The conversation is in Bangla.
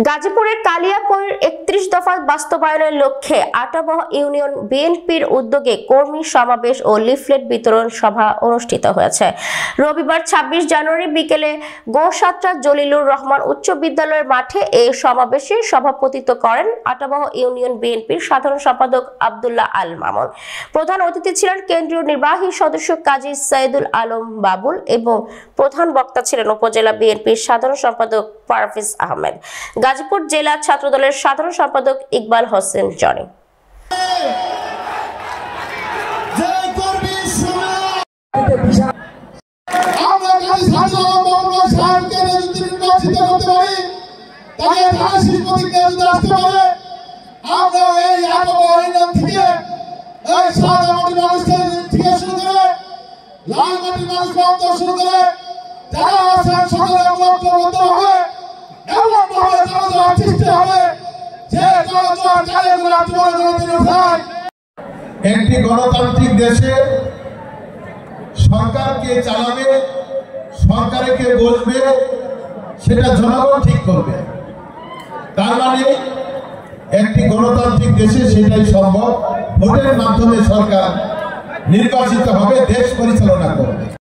গাজীপুরের কালিয়াকৈর ৩১ দফা বাস্তবায়নের লক্ষ্যে আটাবহ ইউনিয়ন বিএনপির উদ্যোগে কর্মী সমাবেশ ও লিফলেট বিতরণ সভা অনুষ্ঠিত হয়েছে। রবিবার ২৬ জানুয়ারি বিকেলে গোসাত্রা জলিলুর রহমান উচ্চ বিদ্যালয়ের মাঠে এই সমাবেশে সভাপতিত্ব করেন আটাবহ ইউনিয়ন বিএনপির সাধারণ সম্পাদক আব্দুল্লাহ আল মামুন। প্রধান অতিথি ছিলেন কেন্দ্রীয় নির্বাহী সদস্য কাজী সাইদুল আলম বাবুল এবং প্রধান বক্তা ছিলেন উপজেলা বিএনপির সাধারণ সম্পাদক পারভেজ আহমেদ। গাজীপুর জেলা ছাত্রদলের সাধারণ সম্পাদক ইকবাল হোসেন জনি। একটি গণতান্ত্রিক দেশে সরকারকে চালাবে, সরকারকে বসবে, সেটা জনগণ ঠিক করবে। তার মানে একটি গণতান্ত্রিক দেশে সেটাই সম্ভব। ভোটের মাধ্যমে সরকার নির্বাচিত হবে, দেশ পরিচালনা করবে।